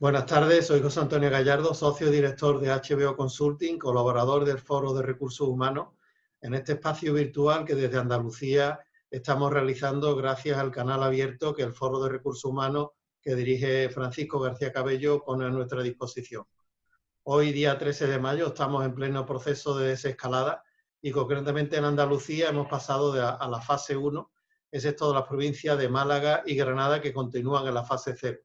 Buenas tardes, soy José Antonio Gallardo, socio director de HBO Consulting, colaborador del Foro de Recursos Humanos, en este espacio virtual que desde Andalucía estamos realizando gracias al canal abierto que el Foro de Recursos Humanos que dirige Francisco García Cabello pone a nuestra disposición. Hoy, día 13 de mayo, estamos en pleno proceso de desescalada y concretamente en Andalucía hemos pasado a la fase 1, es esto de las provincias de Málaga y Granada que continúan en la fase 0.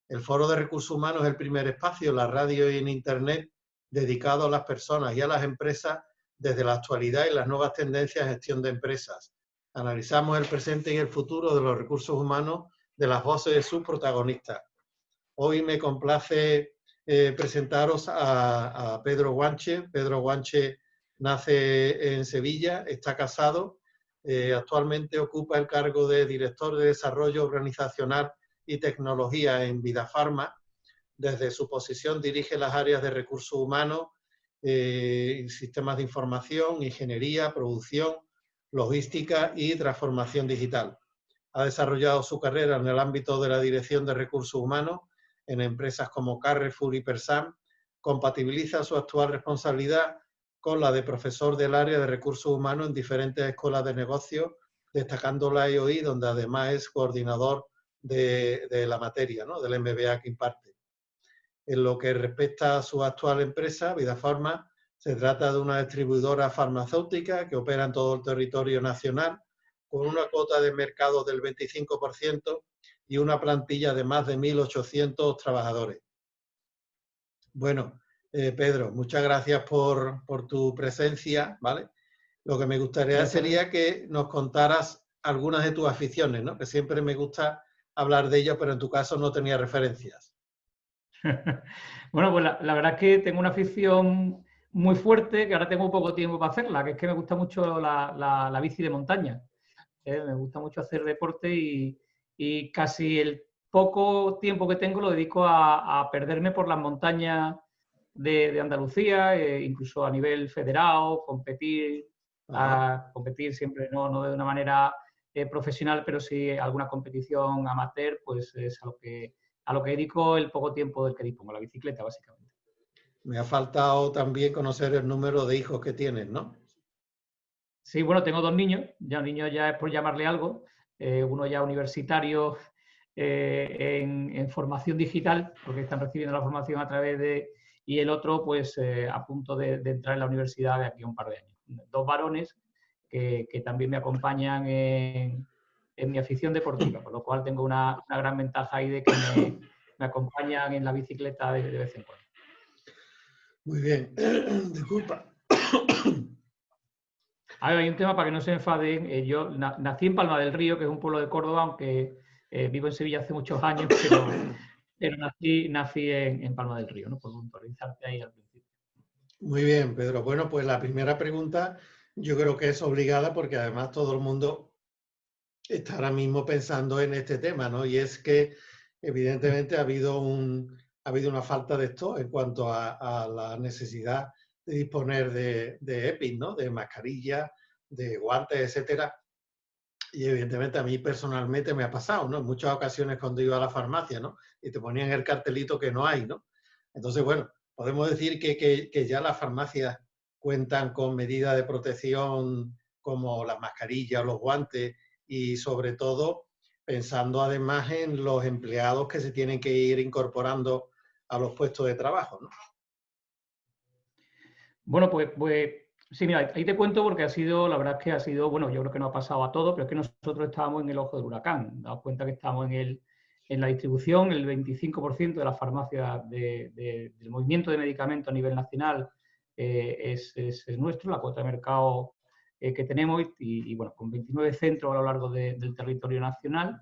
El Foro de Recursos Humanos es el primer espacio en la radio y en Internet dedicado a las personas y a las empresas desde la actualidad y las nuevas tendencias en gestión de empresas. Analizamos el presente y el futuro de los recursos humanos de las voces de sus protagonistas. Hoy me complace presentaros a Pedro Guanche. Pedro Guanche nace en Sevilla, está casado, actualmente ocupa el cargo de director de desarrollo organizacional y tecnología en Vidafarma. Desde su posición dirige las áreas de recursos humanos, sistemas de información, ingeniería, producción, logística y transformación digital. Ha desarrollado su carrera en el ámbito de la dirección de recursos humanos en empresas como Carrefour y Persam. Compatibiliza su actual responsabilidad con la de profesor del área de recursos humanos en diferentes escuelas de negocios, destacando la EOI, donde además es coordinador de la materia, ¿no?, del MBA que imparte. En lo que respecta a su actual empresa, Vidafarma, se trata de una distribuidora farmacéutica que opera en todo el territorio nacional, con una cuota de mercado del 25% y una plantilla de más de 1.800 trabajadores. Bueno, Pedro, muchas gracias por tu presencia, ¿vale? Lo que me gustaría sería que nos contaras algunas de tus aficiones, ¿no? Que siempre me gusta hablar de ellas, pero en tu caso no tenía referencias. Bueno, pues la verdad es que tengo una afición muy fuerte, que ahora tengo poco tiempo para hacerla, que es que me gusta mucho la bici de montaña. Me gusta mucho hacer deporte y casi el poco tiempo que tengo lo dedico a perderme por las montañas de Andalucía, incluso a nivel federado, competir siempre, no de una manera profesional, pero sí alguna competición amateur, pues es a lo que dedico el poco tiempo del que dispongo, la bicicleta, básicamente. Me ha faltado también conocer el número de hijos que tienes, ¿no? Sí, bueno, tengo dos niños, ya niños ya es por llamarle algo, uno ya universitario en formación digital, porque están recibiendo la formación a través de, y el otro pues a punto de entrar en la universidad de aquí a un par de años. Dos varones que también me acompañan en mi afición deportiva, por lo cual tengo una gran ventaja ahí de que me acompañan en la bicicleta de vez en cuando. Muy bien, disculpa. A ver, hay un tema para que no se enfaden. Yo nací en Palma del Río, que es un pueblo de Córdoba, aunque vivo en Sevilla hace muchos años, pero nací en Palma del Río, ¿no? Por puntualizarte ahí al principio. Muy bien, Pedro. Bueno, pues la primera pregunta yo creo que es obligada porque además todo el mundo está ahora mismo pensando en este tema, ¿no? Y es que evidentemente ha habido una falta de esto en cuanto a la necesidad de disponer de EPIs, ¿no? De mascarillas, de guantes, etcétera. Y evidentemente a mí personalmente me ha pasado, ¿no? En muchas ocasiones cuando iba a la farmacia, ¿no? Y te ponían el cartelito que no hay, ¿no? Entonces, bueno, podemos decir que ya las farmacias cuentan con medidas de protección como las mascarillas o los guantes y sobre todo pensando además en los empleados que se tienen que ir incorporando a los puestos de trabajo, ¿no? Bueno, pues sí, mira, ahí te cuento porque la verdad es que ha sido, bueno, yo creo que no ha pasado a todos, pero es que nosotros estábamos en el ojo del huracán. Daos cuenta que estamos en la distribución, el 25% de las farmacias del movimiento de medicamentos a nivel nacional es nuestro, la cuota de mercado que tenemos y, bueno, con 29 centros a lo largo del territorio nacional.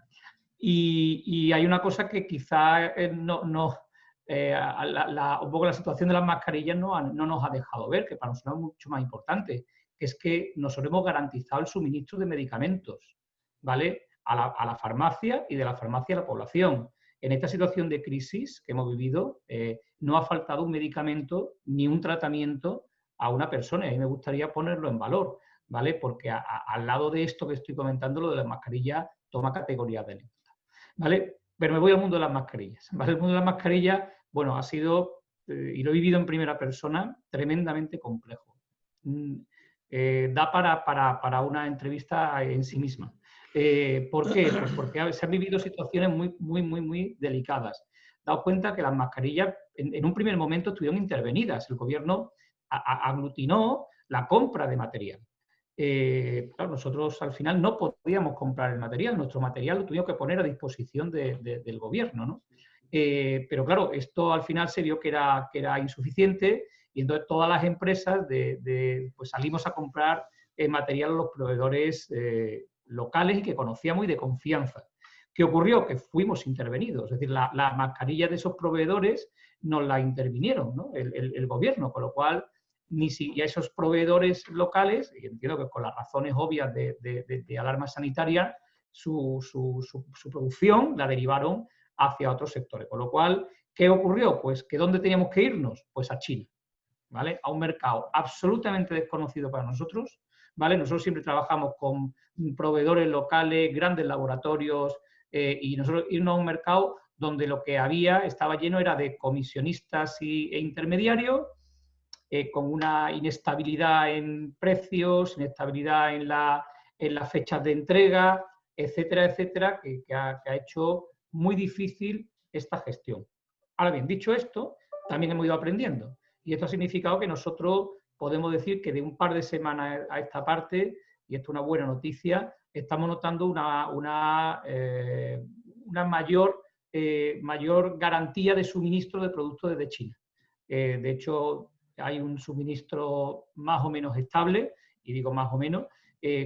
Y hay una cosa que quizás un poco la situación de las mascarillas no nos ha dejado ver, que para nosotros es mucho más importante, que es que nosotros hemos garantizado el suministro de medicamentos, ¿vale? A la farmacia y de la farmacia a la población. En esta situación de crisis que hemos vivido, no ha faltado un medicamento ni un tratamiento a una persona. Y a mí me gustaría ponerlo en valor, ¿vale? Porque al lado de esto que estoy comentando, lo de las mascarillas toma categoría de anécdota, ¿vale? Pero me voy al mundo de las mascarillas, ¿vale? El mundo de las mascarillas, bueno, ha sido, y lo he vivido en primera persona, tremendamente complejo. Da para una entrevista en sí misma. ¿Por qué? Pues porque se han vivido situaciones muy delicadas. Daos cuenta que las mascarillas en un primer momento estuvieron intervenidas. El gobierno aglutinó la compra de material. Claro, nosotros al final no podíamos comprar el material, nuestro material lo tuvimos que poner a disposición del gobierno, ¿no? Pero claro, esto al final se vio que era insuficiente y entonces todas las empresas pues salimos a comprar material a los proveedores locales y que conocíamos y de confianza. ¿Qué ocurrió? Que fuimos intervenidos, es decir, la mascarilla de esos proveedores nos la intervinieron, ¿no? el gobierno, con lo cual ni si a esos proveedores locales, y entiendo que con las razones obvias de alarma sanitaria, su producción la derivaron hacia otros sectores. Con lo cual, ¿qué ocurrió? Pues que ¿dónde teníamos que irnos? Pues a China, ¿vale? A un mercado absolutamente desconocido para nosotros, ¿vale? Nosotros siempre trabajamos con proveedores locales, grandes laboratorios, y nosotros irnos a un mercado donde lo que estaba lleno era de comisionistas e intermediarios, con una inestabilidad en precios, inestabilidad en las fechas de entrega, etcétera, etcétera, que ha hecho muy difícil esta gestión. Ahora bien, dicho esto, también hemos ido aprendiendo. Y esto ha significado que nosotros podemos decir que de un par de semanas a esta parte, y esto es una buena noticia, estamos notando una mayor garantía de suministro de productos desde China. De hecho, hay un suministro más o menos estable, y digo más o menos,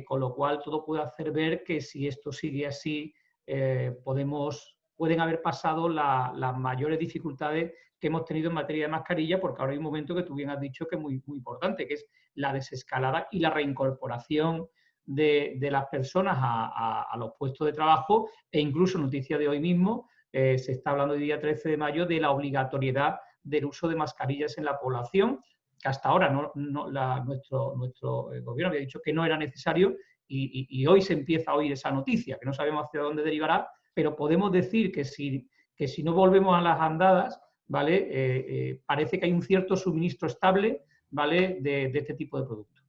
con lo cual todo puede hacer ver que si esto sigue así, pueden haber pasado las mayores dificultades que hemos tenido en materia de mascarilla, porque ahora hay un momento que tú bien has dicho que es muy importante, que es la desescalada y la reincorporación de las personas a los puestos de trabajo, e incluso noticia de hoy mismo, se está hablando el día 13 de mayo de la obligatoriedad del uso de mascarillas en la población, que hasta ahora nuestro gobierno había dicho que no era necesario, y hoy se empieza a oír esa noticia, que no sabemos hacia dónde derivará, pero podemos decir que si no volvemos a las andadas, ¿vale? Parece que hay un cierto suministro estable, ¿vale? de este tipo de productos.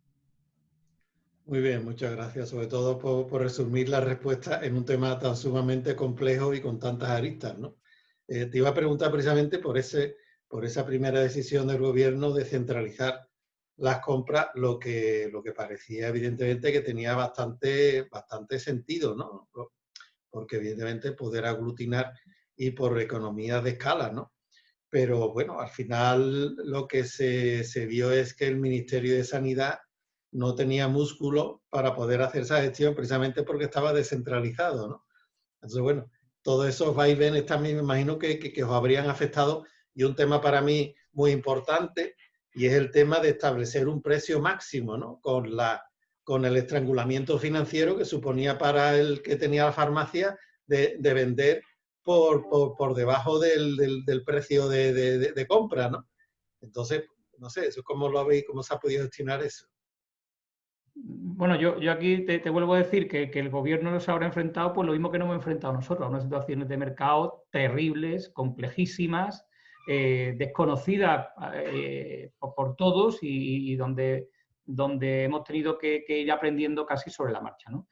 Muy bien, muchas gracias, sobre todo por resumir la respuesta en un tema tan sumamente complejo y con tantas aristas, ¿no? Te iba a preguntar precisamente por esa primera decisión del gobierno de centralizar las compras, lo que parecía evidentemente que tenía bastante sentido, ¿no? Porque evidentemente poder aglutinar y por economías de escala, ¿no? Pero bueno, al final lo que se vio es que el Ministerio de Sanidad no tenía músculo para poder hacer esa gestión precisamente porque estaba descentralizado, ¿no? Entonces, bueno, todos esos vaivenes también me imagino que os habrían afectado, y un tema para mí muy importante, y es el tema de establecer un precio máximo, ¿no? Con el estrangulamiento financiero que suponía para el que tenía la farmacia de vender por debajo del precio de compra, ¿no? Entonces, no sé, ¿eso cómo lo habéis, cómo se ha podido gestionar eso? Bueno, yo aquí te vuelvo a decir que el gobierno nos habrá enfrentado, pues lo mismo que nos hemos enfrentado nosotros, a unas situaciones de mercado terribles, complejísimas, desconocidas por todos, y donde hemos tenido que ir aprendiendo casi sobre la marcha, ¿no?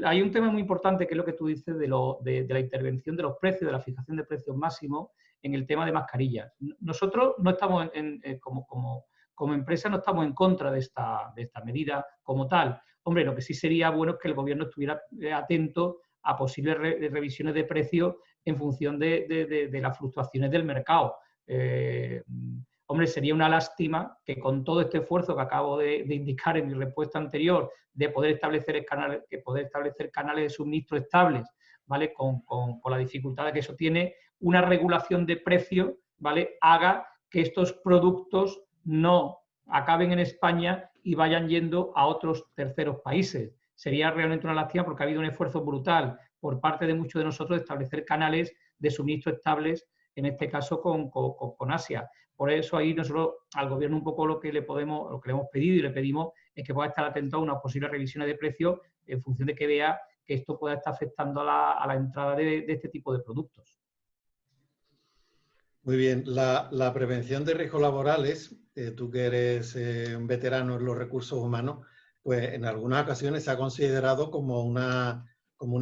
Hay un tema muy importante que es lo que tú dices de la intervención de los precios, de la fijación de precios máximos en el tema de mascarillas. Nosotros no estamos como empresa no estamos en contra de esta medida como tal. Hombre, lo que sí sería bueno es que el gobierno estuviera atento a posibles revisiones de precios en función de las fluctuaciones del mercado. Hombre, sería una lástima que con todo este esfuerzo que acabo de indicar en mi respuesta anterior, de poder establecer canales de suministro estables, ¿vale? Con la dificultad que eso tiene, una regulación de precios, ¿vale? Haga que estos productos no acaben en España y vayan yendo a otros terceros países. Sería realmente una lástima, porque ha habido un esfuerzo brutal por parte de muchos de nosotros de establecer canales de suministro estables, en este caso con Asia. Por eso ahí nosotros al gobierno un poco lo que le hemos pedido y le pedimos es que pueda estar atento a unas posibles revisiones de precios en función de que vea que esto pueda estar afectando a la entrada de este tipo de productos. Muy bien. La prevención de riesgos laborales, tú que eres un veterano en los recursos humanos, pues en algunas ocasiones se ha considerado como una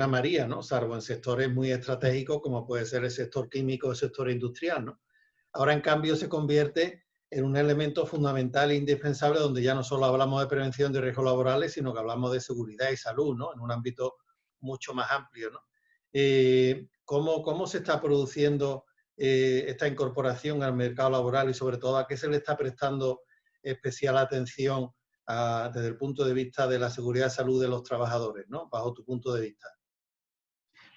María, ¿no? Salvo en sectores muy estratégicos como puede ser el sector químico o el sector industrial, ¿no? Ahora, en cambio, se convierte en un elemento fundamental e indispensable donde ya no solo hablamos de prevención de riesgos laborales, sino que hablamos de seguridad y salud, ¿no? En un ámbito mucho más amplio, ¿no? ¿Cómo se está produciendo esta incorporación al mercado laboral y sobre todo a qué se le está prestando especial atención desde el punto de vista de la seguridad y salud de los trabajadores, ¿no? Bajo tu punto de vista.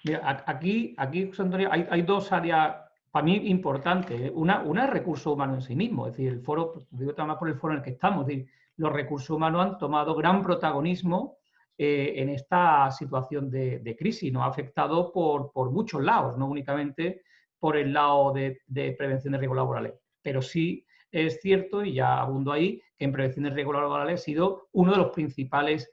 Mira, aquí José Antonio, hay dos áreas para mí importantes. Una es recursos humanos en sí mismo, es decir, el foro, digo también por el foro en el que estamos, es decir, los recursos humanos han tomado gran protagonismo en esta situación de crisis. Nos ha afectado por muchos lados, no únicamente por el lado de prevención de riesgos laborales, pero sí es cierto, y ya abundo ahí, que en prevención de riesgos laborales ha sido uno de los principales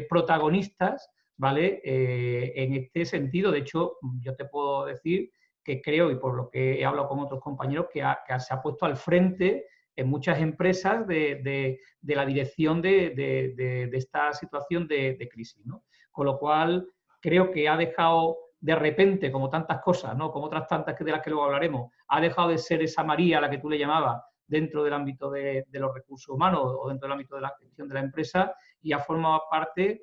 protagonistas, ¿vale? En este sentido, de hecho, yo te puedo decir que creo, y por lo que he hablado con otros compañeros, que se ha puesto al frente en muchas empresas de la dirección de esta situación de crisis, ¿no? Con lo cual, creo que ha dejado de repente, como tantas cosas, ¿no? Como otras tantas de las que luego hablaremos, ha dejado de ser esa María a la que tú le llamabas dentro del ámbito de los recursos humanos o dentro del ámbito de la gestión de la empresa y ha formado parte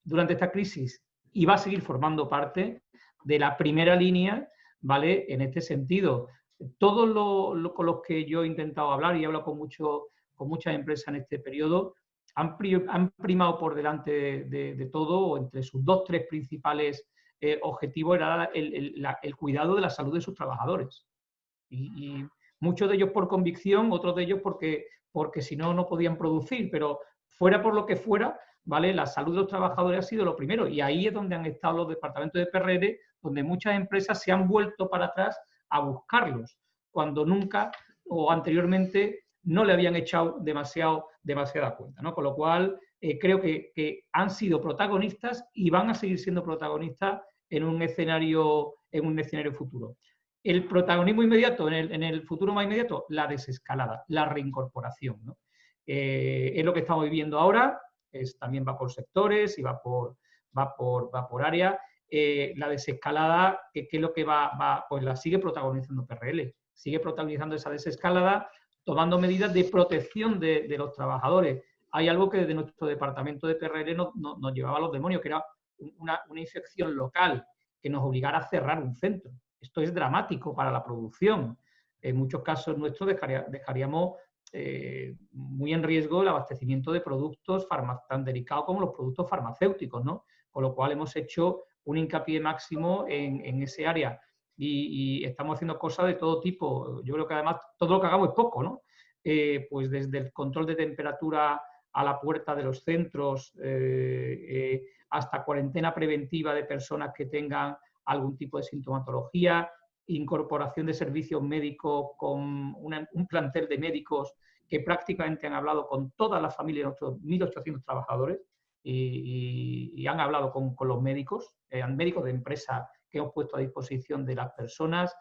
durante esta crisis y va a seguir formando parte de la primera línea, ¿vale? En este sentido, todos con los que yo he intentado hablar y he hablado con muchas empresas en este periodo, han primado por delante de todo, o entre sus 2-3 principales objetivos, era el cuidado de la salud de sus trabajadores. Y muchos de ellos por convicción, otros de ellos porque si no, no podían producir, pero fuera por lo que fuera, ¿vale? La salud de los trabajadores ha sido lo primero y ahí es donde han estado los departamentos de PRR, donde muchas empresas se han vuelto para atrás a buscarlos, cuando nunca o anteriormente no le habían echado demasiada cuenta, ¿no? Con lo cual, creo que han sido protagonistas y van a seguir siendo protagonistas en un escenario futuro. El protagonismo inmediato, en el futuro más inmediato, la desescalada, la reincorporación, ¿no? Es lo que estamos viviendo ahora, también va por sectores y va por área. La desescalada, ¿qué es lo que pues la sigue protagonizando PRL, sigue protagonizando esa desescalada, tomando medidas de protección de los trabajadores. Hay algo que desde nuestro departamento de PRL nos llevaba a los demonios, que era una infección local que nos obligara a cerrar un centro. Esto es dramático para la producción. En muchos casos nuestros dejaríamos muy en riesgo el abastecimiento de productos tan delicados como los productos farmacéuticos, ¿no? Con lo cual hemos hecho un hincapié máximo en ese área y estamos haciendo cosas de todo tipo. Yo creo que además todo lo que hagamos es poco, ¿no? Pues desde el control de temperatura a la puerta de los centros hasta cuarentena preventiva de personas que tengan algún tipo de sintomatología, incorporación de servicios médicos con un plantel de médicos que prácticamente han hablado con todas las familias de nuestros 1.800 trabajadores y han hablado con los médicos, médicos de empresa que hemos puesto a disposición de las personas,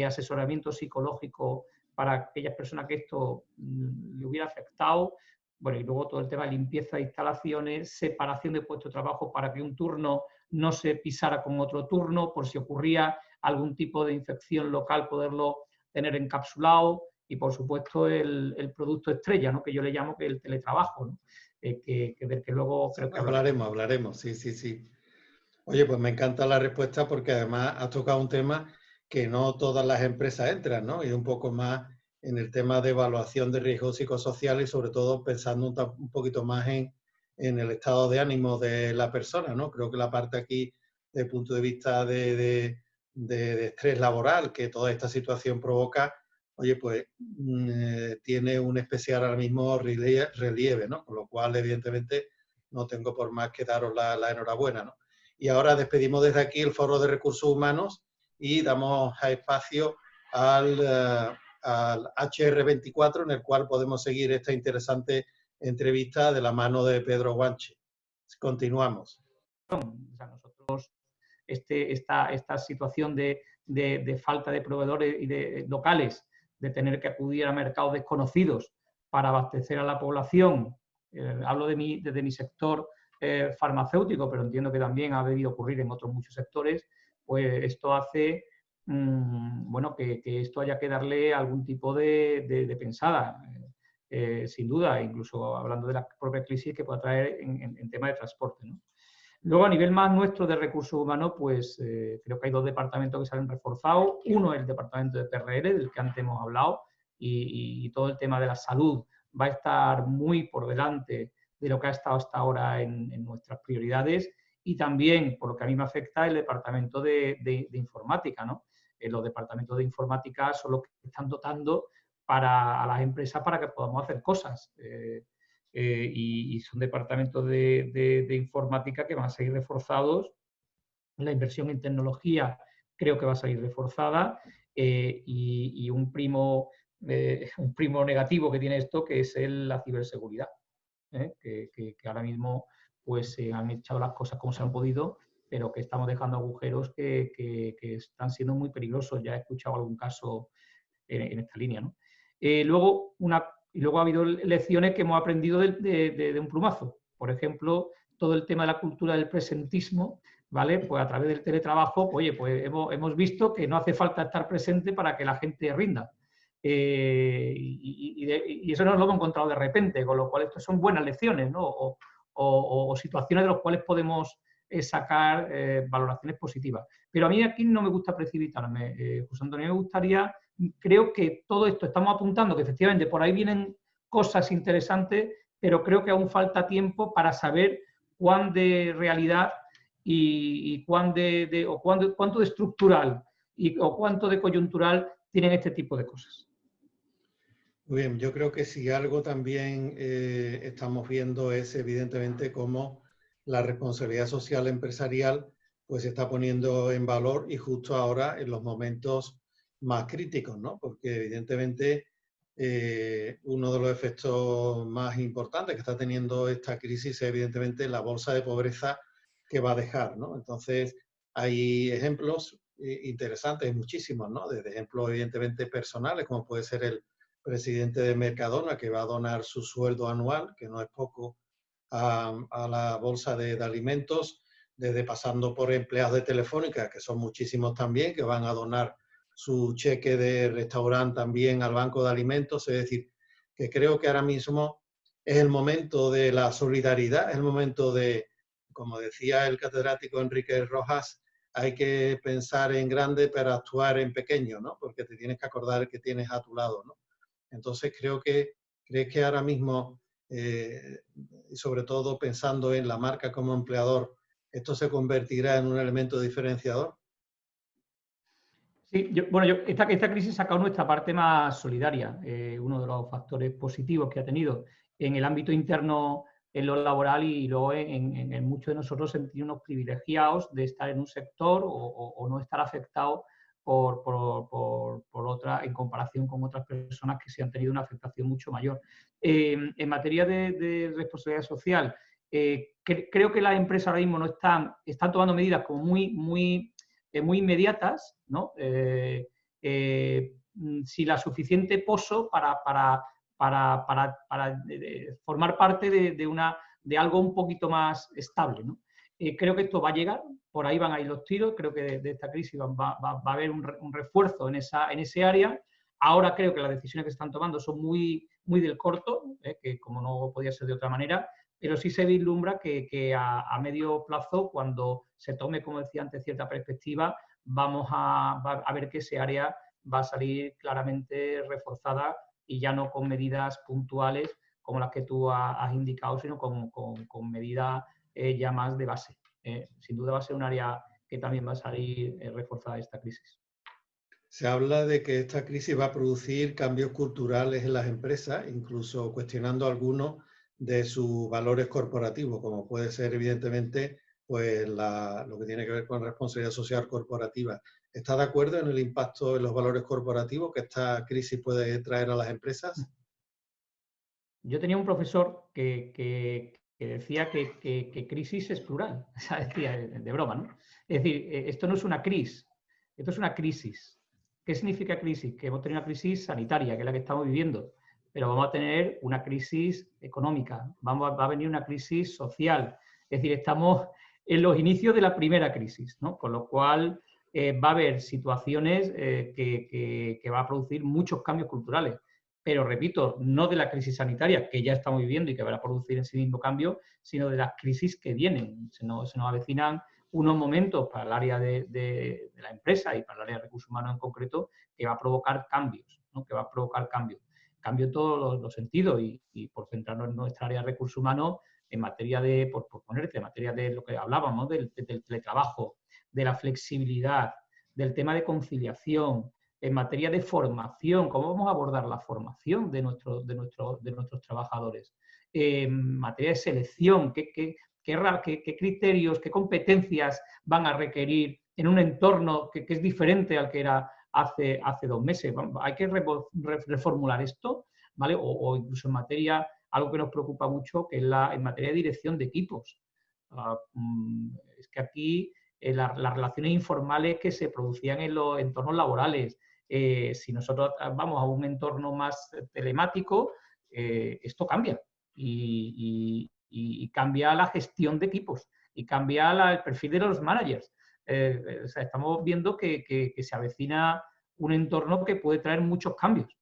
asesoramiento psicológico para aquellas personas que esto le hubiera afectado. Bueno, y luego todo el tema de limpieza de instalaciones, separación de puestos de trabajo para que un turno no se pisara con otro turno, por si ocurría algún tipo de infección local, poderlo tener encapsulado y, por supuesto, el producto estrella, ¿no? Que yo le llamo que el teletrabajo, ¿no? Que luego creo que hablaremos, sí. Oye, pues me encanta la respuesta porque además has tocado un tema que no todas las empresas entran, ¿no? Y un poco más en el tema de evaluación de riesgos psicosociales y sobre todo pensando un poquito más en el estado de ánimo de la persona, ¿no? Creo que la parte aquí, desde el punto de vista de estrés laboral que toda esta situación provoca, oye, pues tiene un especial ahora mismo relieve, ¿no? Con lo cual, evidentemente, no tengo por más que daros la enhorabuena, ¿no? Y ahora despedimos desde aquí el Foro de Recursos Humanos y damos espacio al HR24, en el cual podemos seguir esta interesante entrevista de la mano de Pedro Guanche. Continuamos. O sea, nosotros esta situación de falta de proveedores y de locales, de tener que acudir a mercados desconocidos para abastecer a la población. Hablo desde mi sector farmacéutico, pero entiendo que también ha debido ocurrir en otros muchos sectores, pues esto hace bueno, que esto haya que darle algún tipo de pensada, sin duda, incluso hablando de la propia crisis que pueda traer en tema de transporte, ¿no? Luego, a nivel más nuestro de recursos humanos, pues creo que hay dos departamentos que se han reforzado. Uno es el departamento de PRL, del que antes hemos hablado, y todo el tema de la salud va a estar muy por delante de lo que ha estado hasta ahora en nuestras prioridades. Y también, por lo que a mí me afecta, el departamento de informática, ¿no? Los departamentos de informática son los que están dotando a las empresas para que podamos hacer cosas. Y son departamentos de informática que van a seguir reforzados. La inversión en tecnología creo que va a salir reforzada y un primo negativo que tiene esto, que es la ciberseguridad, que ahora mismo pues se han echado las cosas como se han podido, pero que estamos dejando agujeros que están siendo muy peligrosos. Ya he escuchado algún caso en esta línea, ¿no? Luego ha habido lecciones que hemos aprendido de un plumazo. Por ejemplo, todo el tema de la cultura del presentismo, ¿vale? Pues a través del teletrabajo, oye, pues hemos visto que no hace falta estar presente para que la gente rinda. Y eso nos lo hemos encontrado de repente, con lo cual estas son buenas lecciones, ¿no? O situaciones de las cuales podemos sacar valoraciones positivas. Pero a mí aquí no me gusta precipitarme, José Antonio, me gustaría, creo que todo esto estamos apuntando, que efectivamente por ahí vienen cosas interesantes, pero creo que aún falta tiempo para saber cuán de realidad y cuánto de estructural o cuánto de coyuntural tienen este tipo de cosas. Muy bien, yo creo que si algo también estamos viendo es evidentemente cómo la responsabilidad social empresarial pues se está poniendo en valor y justo ahora en los momentos más críticos, ¿no? Porque evidentemente uno de los efectos más importantes que está teniendo esta crisis es evidentemente la bolsa de pobreza que va a dejar, ¿no? Entonces hay ejemplos interesantes, muchísimos, ¿no? Desde ejemplos evidentemente personales, como puede ser el presidente de Mercadona, que va a donar su sueldo anual, que no es poco, a la bolsa de alimentos, desde pasando por empleados de Telefónica, que son muchísimos también, que van a donar su cheque de restaurante también al Banco de Alimentos. Es decir, que creo que ahora mismo es el momento de la solidaridad, es el momento de, como decía el catedrático Enrique Rojas, hay que pensar en grande para actuar en pequeño, ¿no? Porque te tienes que acordar que tienes a tu lado, ¿no? Entonces ¿crees que ahora mismo, sobre todo pensando en la marca como empleador, esto se convertirá en un elemento diferenciador? Sí, esta crisis ha sacado nuestra parte más solidaria. Uno de los factores positivos que ha tenido en el ámbito interno, en lo laboral, y luego en muchos de nosotros sentirnos privilegiados de estar en un sector o no estar afectados por otra, en comparación con otras personas que sí han tenido una afectación mucho mayor. En materia de responsabilidad social, creo que las empresas ahora mismo no están tomando medidas como muy inmediatas, ¿no? Sin la suficiente pozo para formar parte de algo un poquito más estable, ¿no? Creo que esto va a llegar, por ahí van a ir los tiros, creo que de esta crisis va a haber un refuerzo en ese área. Ahora creo que las decisiones que se están tomando son muy del corto, que como no podía ser de otra manera, pero sí se vislumbra que a medio plazo, cuando se tome, como decía antes, cierta perspectiva, vamos a ver que ese área va a salir claramente reforzada y ya no con medidas puntuales como las que tú has indicado, sino con medidas ya más de base. Sin duda va a ser un área que también va a salir reforzada de esta crisis. Se habla de que esta crisis va a producir cambios culturales en las empresas, incluso cuestionando algunos de sus valores corporativos, como puede ser evidentemente pues lo que tiene que ver con responsabilidad social corporativa. ¿Está de acuerdo en el impacto en los valores corporativos que esta crisis puede traer a las empresas? Yo tenía un profesor que decía que crisis es plural, o sea, decía de broma, ¿no? Es decir, esto no es una crisis, esto es una crisis. ¿Qué significa crisis? Que hemos tenido una crisis sanitaria, que es la que estamos viviendo, pero vamos a tener una crisis económica, va a venir una crisis social. Es decir, estamos en los inicios de la primera crisis, ¿no? Con lo cual va a haber situaciones que va a producir muchos cambios culturales. Pero, repito, no de la crisis sanitaria, que ya estamos viviendo y que va a producir en sí mismo cambio, sino de las crisis que vienen. Se nos avecinan unos momentos para el área de la empresa y para el área de recursos humanos en concreto, que va a provocar cambios, ¿no? Que va a provocar cambios. Cambio en todos los sentidos y por centrarnos en nuestra área de recursos humanos, en materia de, por ponerte, en materia de lo que hablábamos, del teletrabajo, de la flexibilidad, del tema de conciliación, en materia de formación, cómo vamos a abordar la formación de nuestros trabajadores, en materia de selección, qué criterios, qué competencias van a requerir en un entorno que es diferente al que era hace 2 meses. Hay que reformular esto, ¿vale? O incluso en materia, algo que nos preocupa mucho, que es en materia de dirección de equipos. Es que aquí las relaciones informales que se producían en los entornos laborales, si nosotros vamos a un entorno más telemático, esto cambia y cambia la gestión de equipos y cambia el perfil de los managers. O sea, estamos viendo que se avecina un entorno que puede traer muchos cambios.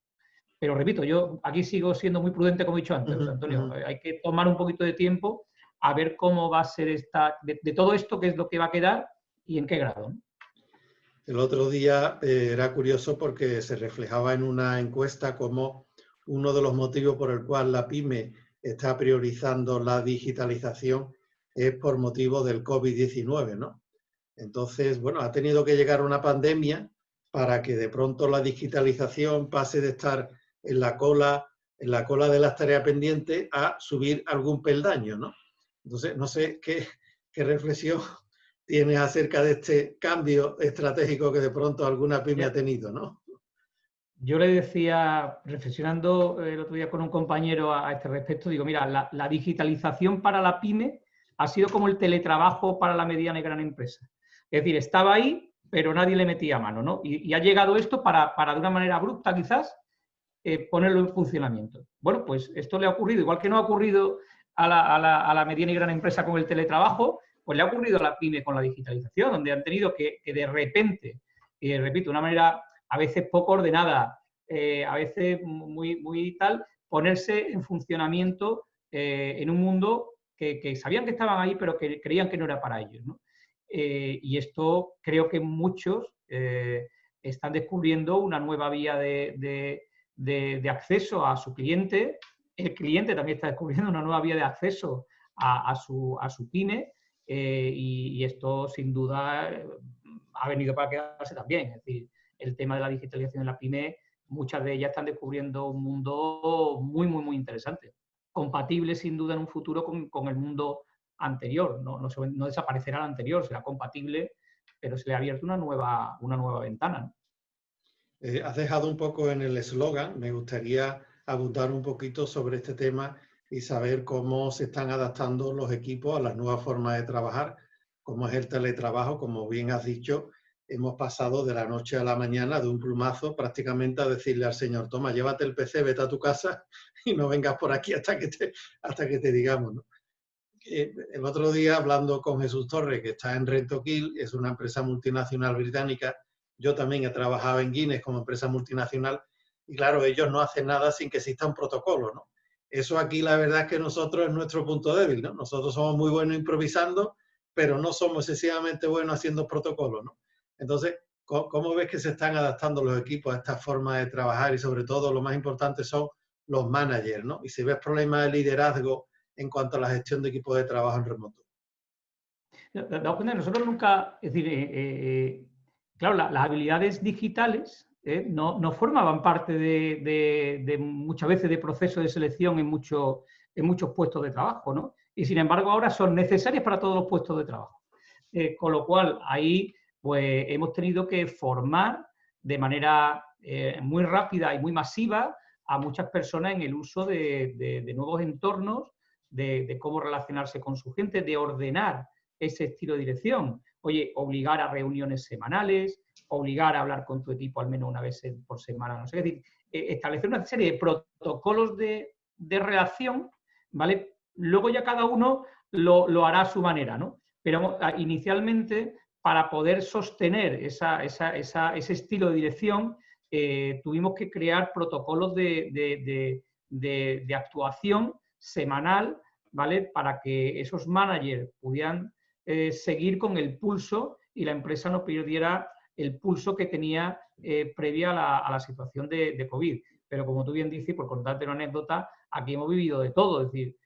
Pero repito, yo aquí sigo siendo muy prudente, como he dicho antes, José Antonio. Hay que tomar un poquito de tiempo a ver cómo va a ser de todo esto, qué es lo que va a quedar y en qué grado, ¿no? El otro día era curioso porque se reflejaba en una encuesta como uno de los motivos por el cual la PYME está priorizando la digitalización es por motivo del COVID-19, ¿no? Entonces, bueno, ha tenido que llegar una pandemia para que de pronto la digitalización pase de estar en la cola de las tareas pendientes a subir algún peldaño, ¿no? Entonces, no sé qué reflexión tienes acerca de este cambio estratégico que de pronto alguna PYME ha tenido, ¿no? Yo le decía, reflexionando el otro día con un compañero a este respecto, digo, mira, la digitalización para la PYME ha sido como el teletrabajo para la mediana y gran empresa. Es decir, estaba ahí, pero nadie le metía mano, ¿no? Y ha llegado esto para de una manera abrupta, quizás, ponerlo en funcionamiento. Bueno, pues esto le ha ocurrido, igual que no ha ocurrido a la mediana y gran empresa con el teletrabajo, pues le ha ocurrido a la PYME con la digitalización, donde han tenido que de repente, repito, de una manera a veces poco ordenada, a veces muy tal, ponerse en funcionamiento en un mundo que sabían que estaban ahí, pero que creían que no era para ellos, ¿no? Y esto creo que muchos están descubriendo una nueva vía de acceso a su cliente. El cliente también está descubriendo una nueva vía de acceso a su PYME, y esto sin duda ha venido para quedarse también. Es decir, el tema de la digitalización en la PYME, muchas de ellas están descubriendo un mundo muy interesante, compatible sin duda en un futuro con el mundo anterior. No desaparecerá el anterior, será compatible, pero se le ha abierto una nueva ventana, ¿no? Has dejado un poco en el eslogan, me gustaría abundar un poquito sobre este tema y saber cómo se están adaptando los equipos a las nuevas formas de trabajar, cómo es el teletrabajo. Como bien has dicho, hemos pasado de la noche a la mañana de un plumazo prácticamente a decirle al señor, toma, llévate el PC, vete a tu casa y no vengas por aquí hasta que te digamos, ¿no? El otro día, hablando con Jesús Torres, que está en Rentokil, es una empresa multinacional británica. Yo también he trabajado en Guinness como empresa multinacional y claro, ellos no hacen nada sin que exista un protocolo, ¿no? Eso aquí la verdad es que nosotros es nuestro punto débil, ¿no? Nosotros somos muy buenos improvisando, pero no somos excesivamente buenos haciendo protocolos, ¿no? Entonces, ¿cómo ves que se están adaptando los equipos a esta forma de trabajar? Y sobre todo, lo más importante son los managers, ¿no? Y si ves problemas de liderazgo en cuanto a la gestión de equipos de trabajo en remoto. Nosotros nunca, es decir, claro, las habilidades digitales no formaban parte de muchas veces de procesos de selección en muchos puestos de trabajo, ¿no? Y sin embargo ahora son necesarias para todos los puestos de trabajo. Con lo cual ahí pues hemos tenido que formar de manera muy rápida y muy masiva a muchas personas en el uso de nuevos entornos, de cómo relacionarse con su gente, de ordenar ese estilo de dirección. oye, obligar a reuniones semanales, obligar a hablar con tu equipo al menos una vez por semana, no sé, es decir, establecer una serie de protocolos de redacción, ¿vale? Luego ya cada uno lo hará a su manera, ¿no? Pero inicialmente, para poder sostener ese estilo de dirección, tuvimos que crear protocolos de actuación semanal, ¿vale? Para que esos managers pudieran seguir con el pulso y la empresa no perdiera el pulso que tenía previa a la situación de COVID. Pero como tú bien dices, por contarte una anécdota, aquí hemos vivido de todo, es decir,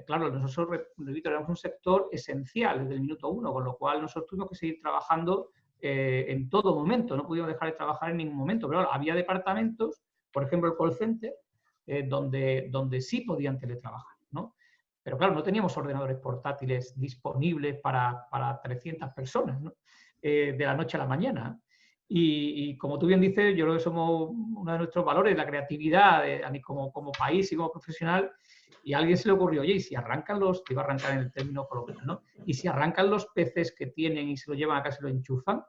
claro, nosotros, repito, éramos un sector esencial desde el minuto 1, con lo cual nosotros tuvimos que seguir trabajando en todo momento, no pudimos dejar de trabajar en ningún momento, pero claro, había departamentos, por ejemplo el call center, donde sí podían teletrabajar, ¿no? Pero claro, no teníamos ordenadores portátiles disponibles para 300 personas, ¿no? De la noche a la mañana. Y como tú bien dices, yo creo que somos uno de nuestros valores, la creatividad como país y como profesional, y a alguien se le ocurrió, oye, y si arrancan te iba a arrancar en el término coloquial, ¿no? Y si arrancan los PCs que tienen y se lo llevan a casa y lo enchufan,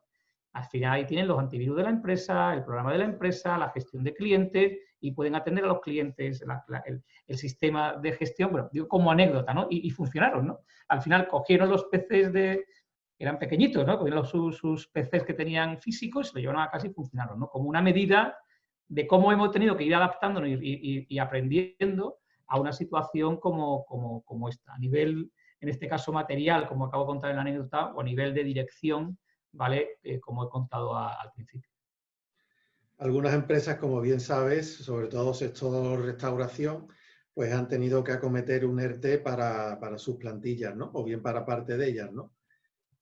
al final ahí tienen los antivirus de la empresa, el programa de la empresa, la gestión de clientes y pueden atender a los clientes, el sistema de gestión, bueno, digo como anécdota, ¿no? Y funcionaron, ¿no? Al final cogieron los PCs eran pequeñitos, ¿no? Cogieron sus PCs que tenían físicos, se lo llevaron a casa y funcionaron, ¿no? Como una medida de cómo hemos tenido que ir adaptándonos y aprendiendo a una situación como esta, a nivel, en este caso material, como acabo de contar en la anécdota, o a nivel de dirección, ¿vale? Como he contado al principio. Algunas empresas, como bien sabes, sobre todo sector restauración, pues han tenido que acometer un ERTE para sus plantillas, ¿no? O bien para parte de ellas, ¿no?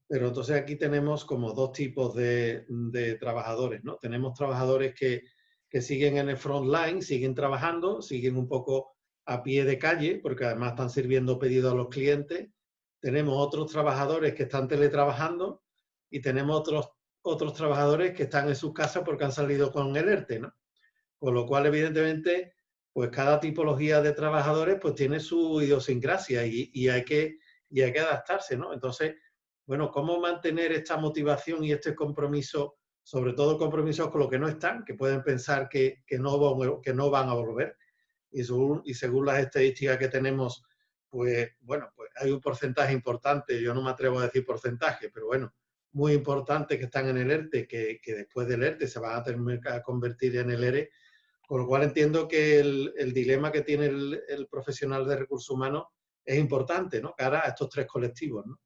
Pero entonces aquí tenemos como dos tipos de trabajadores, ¿no? Tenemos trabajadores que siguen en el front line, siguen trabajando, siguen un poco a pie de calle, porque además están sirviendo pedidos a los clientes. Tenemos otros trabajadores que están teletrabajando y tenemos otros trabajadores que están en sus casas porque han salido con el ERTE, ¿no? Con lo cual, evidentemente, pues cada tipología de trabajadores pues tiene su idiosincrasia y hay que adaptarse, ¿no? Entonces, bueno, ¿cómo mantener esta motivación y este compromiso, sobre todo compromisos con los que no están, que pueden pensar que no van a volver? Y según las estadísticas que tenemos, pues bueno, pues hay un porcentaje importante, yo no me atrevo a decir porcentaje, pero bueno, muy importante que están en el ERTE, que después del ERTE se van a tener que convertir en el ERE, con lo cual entiendo que el dilema que tiene el profesional de recursos humanos es importante, ¿no? Cara a estos tres colectivos, ¿no?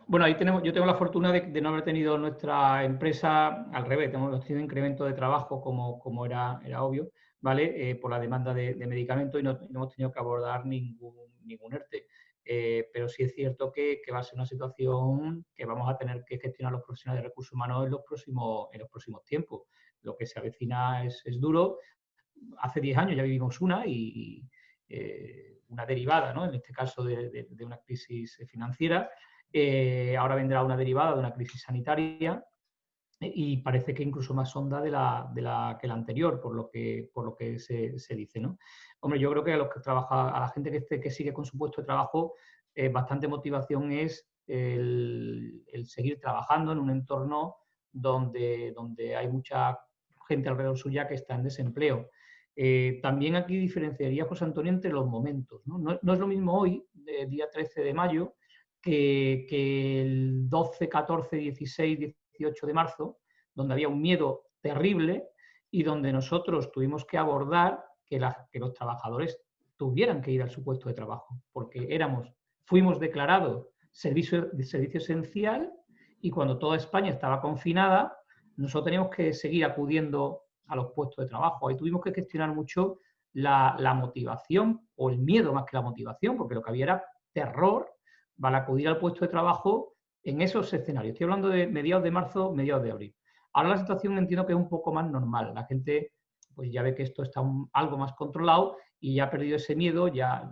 Bueno, ahí yo tengo la fortuna de no haber tenido nuestra empresa al revés, hemos tenido incremento de trabajo como era obvio, ¿vale? Por la demanda de medicamentos y no hemos tenido que abordar ningún ERTE. Pero sí es cierto que va a ser una situación que vamos a tener que gestionar los profesionales de recursos humanos en los próximos tiempos. Lo que se avecina es duro. Hace 10 años ya vivimos una una derivada, ¿no? En este caso de una crisis financiera. Ahora vendrá una derivada de una crisis sanitaria y parece que incluso más honda que la anterior, por lo que se dice, ¿no? Hombre, yo creo que a la gente que sigue con su puesto de trabajo, bastante motivación es el seguir trabajando en un entorno donde hay mucha gente alrededor suya que está en desempleo. También aquí diferenciaría, José Antonio, entre los momentos, ¿no? No es lo mismo hoy, día 13 de mayo, que el 12, 14, 16, 18 de marzo, donde había un miedo terrible y donde nosotros tuvimos que abordar que los trabajadores tuvieran que ir a su puesto de trabajo, porque fuimos declarados servicio esencial y cuando toda España estaba confinada, nosotros teníamos que seguir acudiendo a los puestos de trabajo. Ahí tuvimos que gestionar mucho la motivación o el miedo más que la motivación, porque lo que había era terror para acudir al puesto de trabajo en esos escenarios. Estoy hablando de mediados de marzo, mediados de abril. Ahora la situación entiendo que es un poco más normal. La gente pues ya ve que esto está algo más controlado y ya ha perdido ese miedo, ya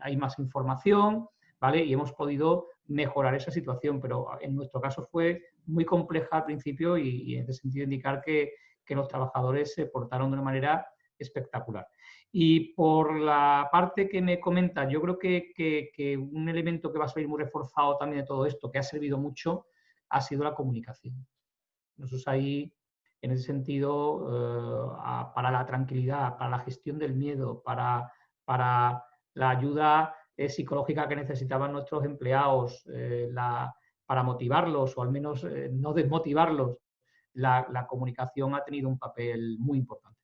hay más información, ¿vale? Y hemos podido mejorar esa situación, pero en nuestro caso fue muy compleja al principio y en ese sentido indicar que los trabajadores se portaron de una manera espectacular. Y por la parte que me comentas, yo creo que un elemento que va a salir muy reforzado también de todo esto, que ha servido mucho, ha sido la comunicación. Nosotros ahí, en ese sentido, para la tranquilidad, para la gestión del miedo, para la ayuda psicológica que necesitaban nuestros empleados, para motivarlos o al menos no desmotivarlos, la comunicación ha tenido un papel muy importante.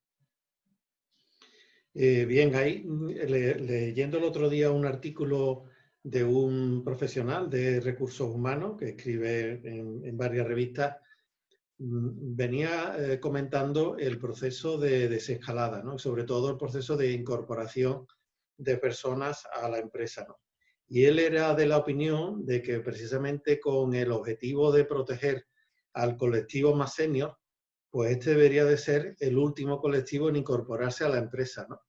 Bien, ahí leyendo el otro día un artículo de un profesional de recursos humanos que escribe en varias revistas, venía comentando el proceso de desescalada, ¿no? Sobre todo el proceso de incorporación de personas a la empresa, ¿no? Y él era de la opinión de que precisamente con el objetivo de proteger al colectivo más senior, pues este debería de ser el último colectivo en incorporarse a la empresa, ¿no?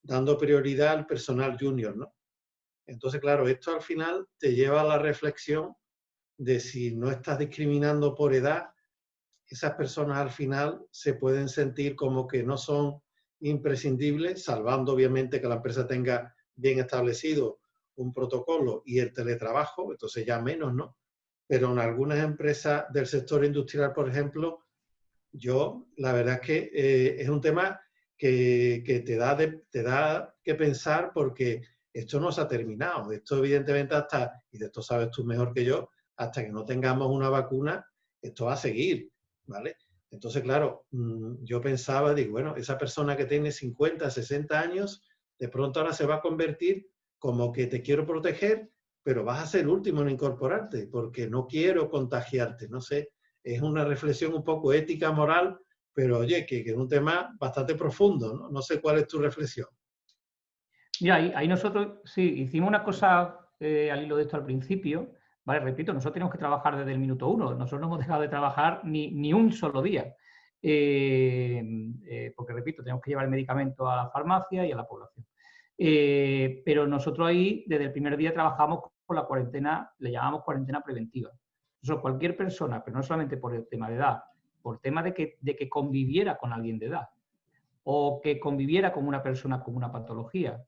Dando prioridad al personal junior, ¿no? Entonces, claro, esto al final te lleva a la reflexión de si no estás discriminando por edad, esas personas al final se pueden sentir como que no son imprescindibles, salvando obviamente que la empresa tenga bien establecido un protocolo y el teletrabajo, entonces ya menos, ¿no? Pero en algunas empresas del sector industrial, por ejemplo, la verdad es que es un tema que te da que pensar porque esto no se ha terminado. Esto evidentemente y de esto sabes tú mejor que yo, hasta que no tengamos una vacuna, esto va a seguir, ¿vale? Entonces, claro, yo pensaba, digo, bueno, esa persona que tiene 50, 60 años, de pronto ahora se va a convertir como que te quiero proteger, pero vas a ser el último en incorporarte porque no quiero contagiarte, no sé. Es una reflexión un poco ética, moral, pero oye, que es un tema bastante profundo, ¿no? No sé cuál es tu reflexión. Mira, ahí nosotros sí hicimos una cosa al hilo de esto al principio, ¿vale? Repito, nosotros tenemos que trabajar desde el minuto 1, nosotros no hemos dejado de trabajar ni un solo día, porque repito, tenemos que llevar el medicamento a la farmacia y a la población. Pero nosotros ahí, desde el primer día, trabajamos con la cuarentena, le llamamos cuarentena preventiva. Nosotros, cualquier persona, pero no solamente por el tema de edad, por tema de que conviviera con alguien de edad, o que conviviera con una persona con una patología,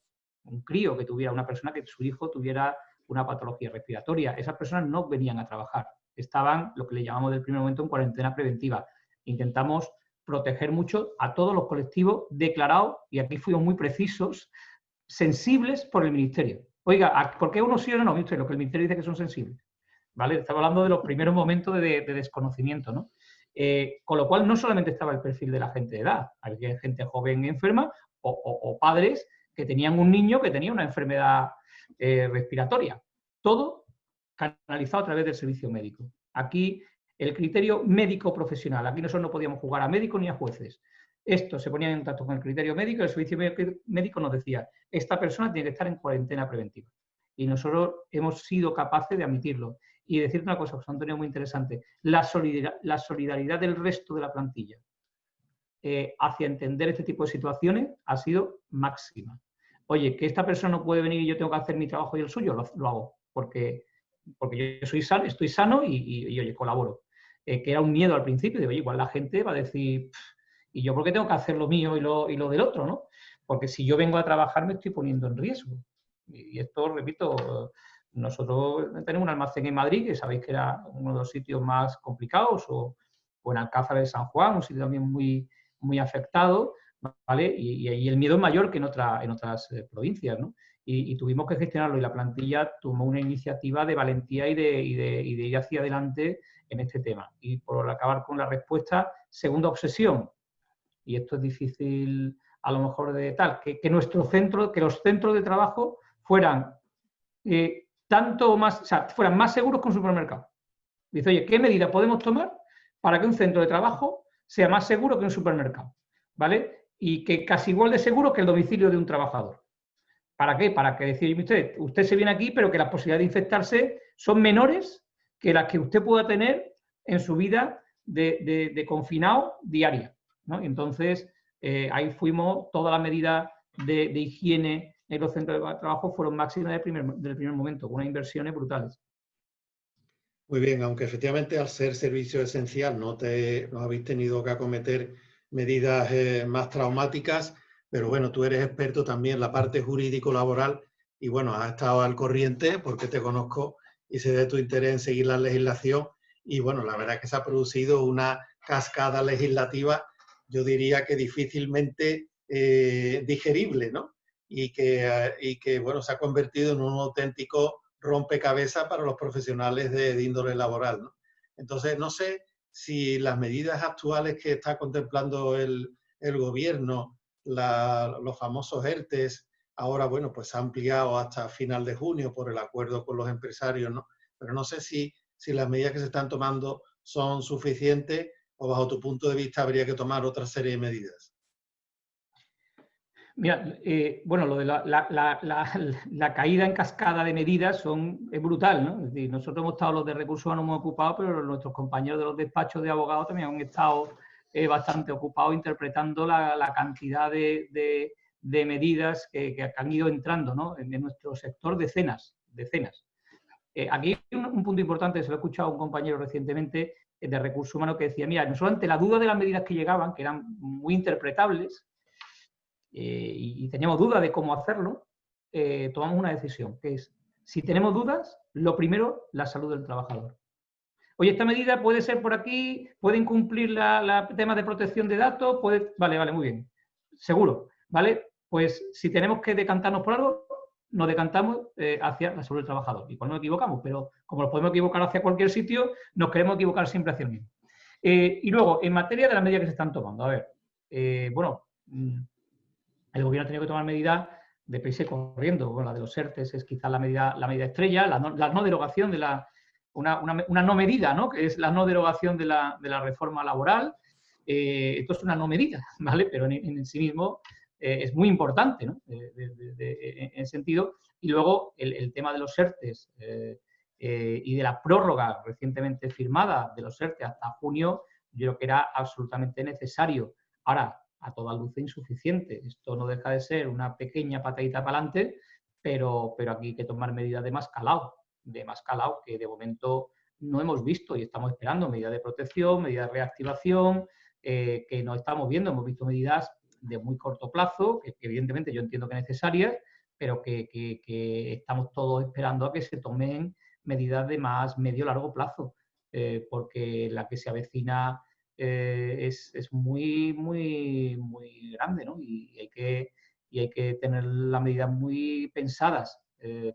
un crío que tuviera, una persona que su hijo tuviera una patología respiratoria. Esas personas no venían a trabajar, estaban, lo que le llamamos del primer momento, en cuarentena preventiva. Intentamos proteger mucho a todos los colectivos declarados, y aquí fuimos muy precisos, sensibles por el Ministerio. Oiga, ¿por qué uno sí o no? Ministerio, lo que el Ministerio dice que son sensibles. ¿Vale? Estamos hablando de los primeros momentos de desconocimiento, ¿no? Con lo cual no solamente estaba el perfil de la gente de edad, había gente joven enferma o padres que tenían un niño que tenía una enfermedad respiratoria. Todo canalizado a través del servicio médico. Aquí el criterio médico profesional, aquí nosotros no podíamos jugar a médicos ni a jueces. Esto se ponía en contacto con el criterio médico y el servicio médico nos decía, esta persona tiene que estar en cuarentena preventiva. Y nosotros hemos sido capaces de admitirlo. Y decirte una cosa, José Antonio, muy interesante, la solidaridad del resto de la plantilla hacia entender este tipo de situaciones ha sido máxima. Oye, que esta persona no puede venir y yo tengo que hacer mi trabajo y el suyo, lo hago, porque yo soy sano, estoy sano y oye, colaboro. Que era un miedo al principio, de oye, igual la gente va a decir, ¿y yo por qué tengo que hacer lo mío y lo del otro, no? Porque si yo vengo a trabajar me estoy poniendo en riesgo. Y esto, repito, nosotros tenemos un almacén en Madrid, que sabéis que era uno de los sitios más complicados, o en Alcázar de San Juan, un sitio también muy afectado, ¿vale? Y el miedo es mayor que en otras provincias, ¿no? Y tuvimos que gestionarlo, y la plantilla tomó una iniciativa de valentía y de ir hacia adelante en este tema. Y por acabar con la respuesta, segunda obsesión, y esto es difícil a lo mejor de tal, que los centros de trabajo fueran tanto más, o sea, fueran más seguros que un supermercado. Dice, oye, ¿qué medida podemos tomar para que un centro de trabajo sea más seguro que un supermercado? ¿Vale? Y que casi igual de seguro que el domicilio de un trabajador. ¿Para qué? Para que decir, usted se viene aquí, pero que las posibilidades de infectarse son menores que las que usted pueda tener en su vida de confinado diaria, ¿no? Entonces, ahí fuimos, todas las medidas de higiene en los centros de trabajo fueron máximas del primer momento, con unas inversiones brutales. Muy bien, aunque efectivamente al ser servicio esencial no habéis tenido que acometer medidas más traumáticas, pero bueno, tú eres experto también en la parte jurídico-laboral y bueno, has estado al corriente porque te conozco y sé de tu interés en seguir la legislación y bueno, la verdad es que se ha producido una cascada legislativa, yo diría que difícilmente digerible, ¿no? Y que, bueno, se ha convertido en un auténtico rompecabezas para los profesionales de índole laboral, ¿no? Entonces, no sé si las medidas actuales que está contemplando el gobierno, los famosos ERTES, ahora, bueno, pues se ha ampliado hasta final de junio por el acuerdo con los empresarios, ¿no? Pero no sé si las medidas que se están tomando son suficientes o bajo tu punto de vista habría que tomar otra serie de medidas. Mira, bueno, lo de la caída en cascada de medidas es brutal, ¿no? Es decir, nosotros hemos estado, los de recursos humanos muy ocupados, pero nuestros compañeros de los despachos de abogados también han estado bastante ocupados interpretando la cantidad de medidas que han ido entrando, ¿no? En nuestro sector, decenas. Aquí hay un punto importante, se lo he escuchado a un compañero recientemente de recursos humanos que decía, mira, nosotros ante la duda de las medidas que llegaban, que eran muy interpretables, y teníamos dudas de cómo hacerlo, tomamos una decisión, que es, si tenemos dudas, lo primero, la salud del trabajador. Oye, esta medida puede ser por aquí, puede incumplir temas de protección de datos, vale, muy bien, seguro, ¿vale? Pues si tenemos que decantarnos por algo, nos decantamos hacia la salud del trabajador. Y cuando nos equivocamos, pero como nos podemos equivocar hacia cualquier sitio, nos queremos equivocar siempre hacia el mismo. Y luego, en materia de las medidas que se están tomando, a ver, bueno, el gobierno ha tenido que tomar medidas de prisa y corriendo. Bueno, la de los ERTES es quizás la medida estrella, la no derogación de una no medida, ¿no? Que es la no derogación de la reforma laboral. Esto es una no medida, ¿vale? Pero en sí mismo es muy importante, ¿no? En ese sentido. Y luego el tema de los ERTES y de la prórroga recientemente firmada de los ERTES hasta junio, yo creo que era absolutamente necesario. Ahora, a toda luz insuficiente. Esto no deja de ser una pequeña patadita para adelante, pero aquí hay que tomar medidas de más calado, que de momento no hemos visto y estamos esperando medidas de protección, medidas de reactivación, que no estamos viendo. Hemos visto medidas de muy corto plazo, que evidentemente yo entiendo que necesarias, pero que estamos todos esperando a que se tomen medidas de más medio-largo plazo, porque la que se avecina es muy, muy, muy grande, ¿no? Y hay que tener las medidas muy pensadas,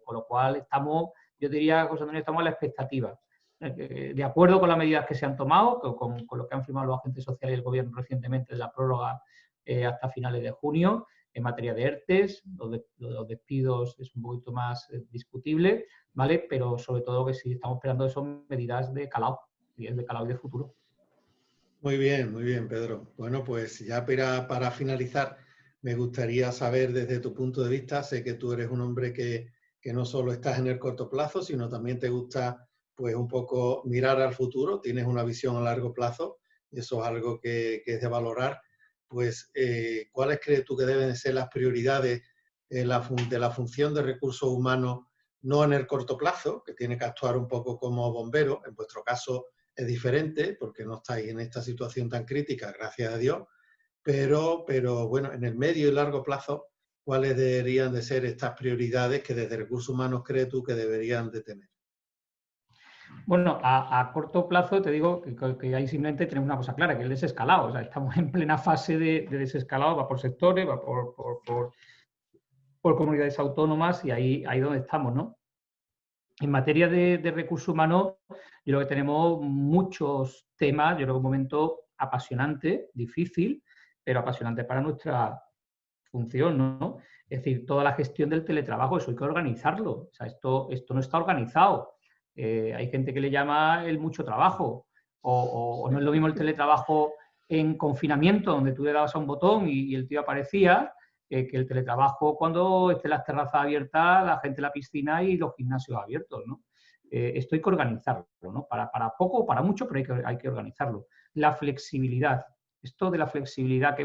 con lo cual estamos, yo diría, José Antonio, estamos a la expectativa. De acuerdo con las medidas que se han tomado, con lo que han firmado los agentes sociales y el gobierno recientemente de la prórroga hasta finales de junio, en materia de ERTES, los despidos es un poquito más discutible, ¿vale? Pero sobre todo que sí estamos esperando son medidas de calado y de futuro. Muy bien, Pedro. Bueno, pues ya para finalizar, me gustaría saber desde tu punto de vista, sé que tú eres un hombre que no solo estás en el corto plazo, sino también te gusta pues un poco mirar al futuro, tienes una visión a largo plazo, y eso es algo que es de valorar. Pues, ¿cuáles crees tú que deben ser las prioridades de la función de recursos humanos, no en el corto plazo, que tiene que actuar un poco como bombero, en vuestro caso es diferente porque no estáis en esta situación tan crítica, gracias a Dios, pero bueno, en el medio y largo plazo, ¿cuáles deberían de ser estas prioridades que desde recursos humanos crees tú que deberían de tener? Bueno, a corto plazo te digo que ahí simplemente tenemos una cosa clara, que el desescalado. O sea, estamos en plena fase de desescalado, va por sectores, va por comunidades autónomas y ahí donde estamos, ¿no? En materia de recursos humanos, yo creo que tenemos muchos temas, yo creo que un momento apasionante, difícil, pero apasionante para nuestra función, ¿no? Es decir, toda la gestión del teletrabajo, eso hay que organizarlo. O sea, esto no está organizado. Hay gente que le llama el mucho trabajo, o no es lo mismo el teletrabajo en confinamiento, donde tú le dabas a un botón y el tío aparecía, que el teletrabajo cuando estén las terrazas abiertas, la gente en la piscina y los gimnasios abiertos, ¿no? Esto hay que organizarlo, ¿no? Para poco o para mucho, pero hay que organizarlo. La flexibilidad. Esto de la flexibilidad que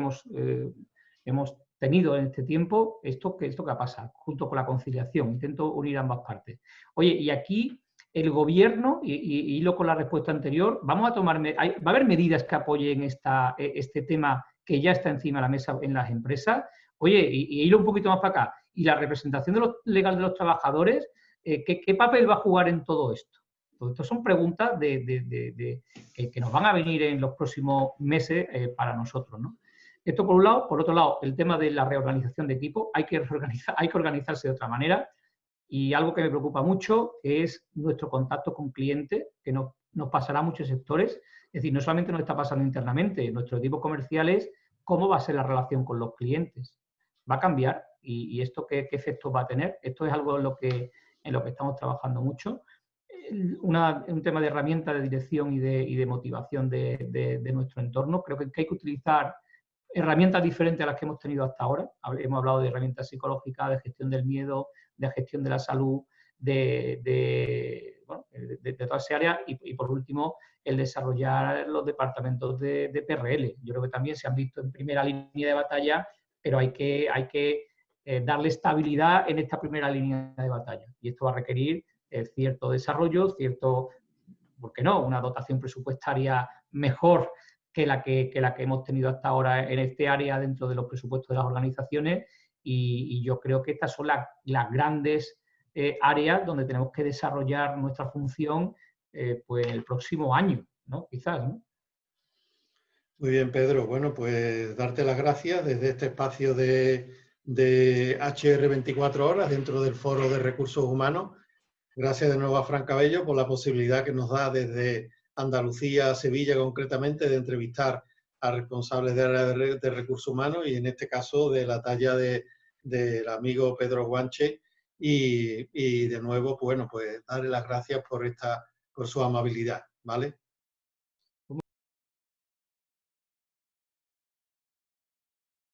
hemos tenido en este tiempo, esto que pasa, junto con la conciliación. Intento unir ambas partes. Oye, y aquí el gobierno, y hilo con la respuesta anterior, va a haber medidas que apoyen este tema que ya está encima de la mesa en las empresas. Oye, y ir un poquito más para acá, ¿y la representación legal de los trabajadores, qué papel va a jugar en todo esto? Pues estas son preguntas que nos van a venir en los próximos meses para nosotros, ¿no? Esto por un lado. Por otro lado, el tema de la reorganización de equipo. Hay que organizarse de otra manera. Y algo que me preocupa mucho es nuestro contacto con clientes, que nos pasará a muchos sectores. Es decir, no solamente nos está pasando internamente, nuestros equipos comerciales, ¿cómo va a ser la relación con los clientes? ¿Va a cambiar? ¿Y esto qué efectos va a tener? Esto es algo en lo que estamos trabajando mucho. Un tema de herramienta de dirección y de motivación de nuestro entorno. Creo que hay que utilizar herramientas diferentes a las que hemos tenido hasta ahora. Hemos hablado de herramientas psicológicas, de gestión del miedo, de gestión de la salud, de toda esa área. Y por último, el desarrollar los departamentos de PRL. Yo creo que también se han visto en primera línea de batalla, pero hay que darle estabilidad en esta primera línea de batalla. Y esto va a requerir cierto desarrollo, ¿por qué no?, una dotación presupuestaria mejor que la que hemos tenido hasta ahora en este área dentro de los presupuestos de las organizaciones. Y yo creo que estas son las grandes áreas donde tenemos que desarrollar nuestra función pues el próximo año, ¿no? Quizás, ¿no? Muy bien, Pedro. Bueno, pues darte las gracias desde este espacio de HR 24 horas dentro del Foro de Recursos Humanos. Gracias de nuevo a Fran Cabello por la posibilidad que nos da desde Andalucía a Sevilla concretamente de entrevistar a responsables de área de recursos humanos y en este caso de la talla del amigo Pedro Guanche y de nuevo, bueno, pues darle las gracias por su amabilidad, ¿vale?